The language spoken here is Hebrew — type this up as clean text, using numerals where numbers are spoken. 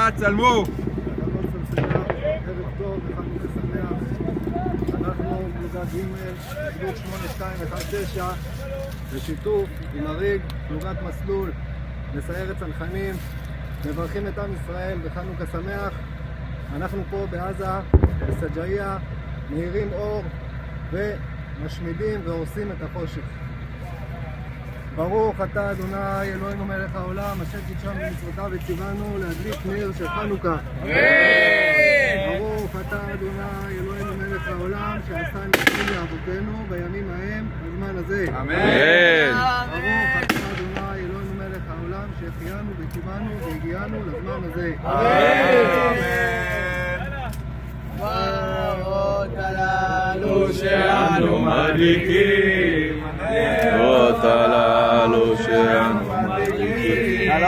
יאללה, צלמו. ערב טוב וחנוכה שמח. אנחנו פלוגה ג' גדוד 8219 בשיתוף עם הריג פלוגת מסלול מסיירת צנחנים, מברכים את עם ישראל בחנוכה שמח. אנחנו פה בעזה, בסג'אעיה, מאירים אור ומשמידים והורסים את החושך. ברוך אתה אדוני אלוהינו מלך העולם, אשר קידשנו במצוותיו וציוונו להדליק נר של חנוכה. ברוך אתה אדוני אלוהינו מלך העולם, שעשה ניסים לאבותינו בימים ההם בזמן הזה. ברוך אתה אדוני אלוהינו מלך העולם, שהחיינו וציוונו והגיענו לזמן הזה. נרות הללו שאנו מדליקים, נרות הללו שאנו מדליקים, על